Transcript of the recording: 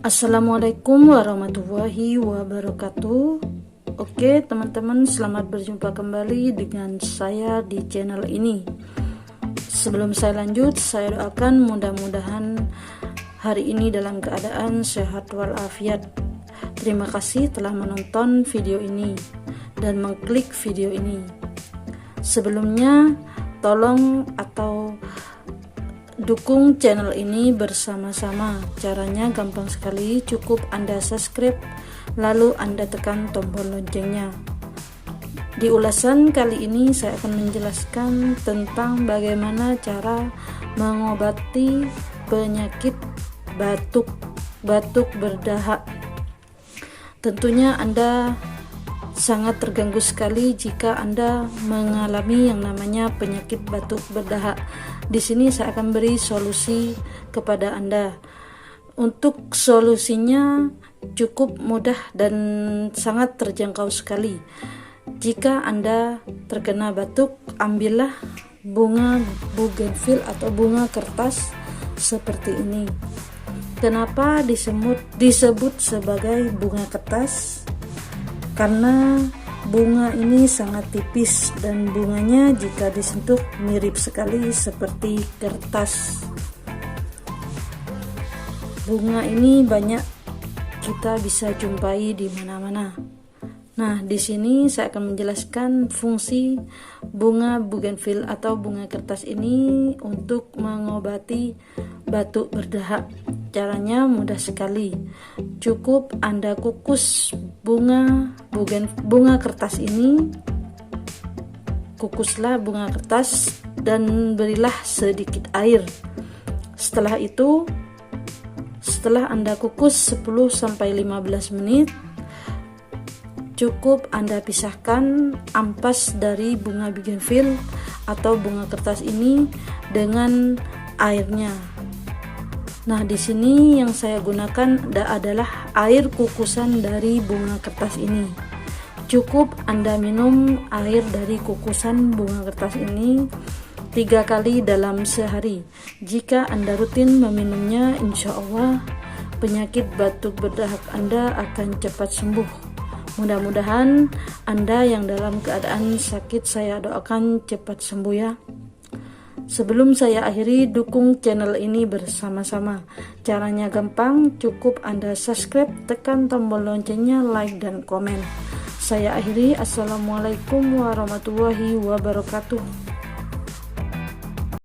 Assalamualaikum warahmatullahi wabarakatuh. Oke teman-teman, selamat berjumpa kembali dengan saya di channel ini. Sebelum saya lanjut, saya doakan mudah-mudahan hari ini dalam keadaan sehat walafiat. Terima kasih telah menonton video ini dan mengklik video ini. Sebelumnya tolong atau dukung channel ini bersama-sama. Caranya gampang sekali, cukup Anda subscribe lalu Anda tekan tombol loncengnya. Di ulasan kali ini saya akan menjelaskan tentang bagaimana cara mengobati penyakit batuk berdahak. Tentunya Anda sangat terganggu sekali jika Anda mengalami yang namanya penyakit batuk berdahak. Di sini saya akan beri solusi kepada Anda. Untuk solusinya cukup mudah dan sangat terjangkau sekali. Jika Anda terkena batuk, ambillah bunga bougainville atau bunga kertas seperti ini. Kenapa disebut sebagai bunga kertas? Karena bunga ini sangat tipis dan bunganya jika disentuh mirip sekali seperti kertas. Bunga ini banyak kita bisa jumpai di mana-mana. Nah, di sini saya akan menjelaskan fungsi bunga bougainville atau bunga kertas ini untuk mengobati batuk berdahak. Caranya mudah sekali. Cukup Anda kukus bunga kertas ini. Kukuslah bunga kertas dan berilah sedikit air. Setelah itu, setelah Anda kukus 10-15 menit, cukup Anda pisahkan ampas dari bunga bougainville atau bunga kertas ini dengan airnya. Nah, di sini yang saya gunakan adalah air kukusan dari bunga kertas ini. Cukup Anda minum air dari kukusan bunga kertas ini 3 kali dalam sehari. Jika Anda rutin meminumnya, insya Allah penyakit batuk berdahak Anda akan cepat sembuh. Mudah-mudahan Anda yang dalam keadaan sakit, saya doakan cepat sembuh ya. Sebelum saya akhiri, dukung channel ini bersama-sama. Caranya gampang, cukup Anda subscribe, tekan tombol loncengnya, like dan komen. Saya akhiri, assalamualaikum warahmatullahi wabarakatuh.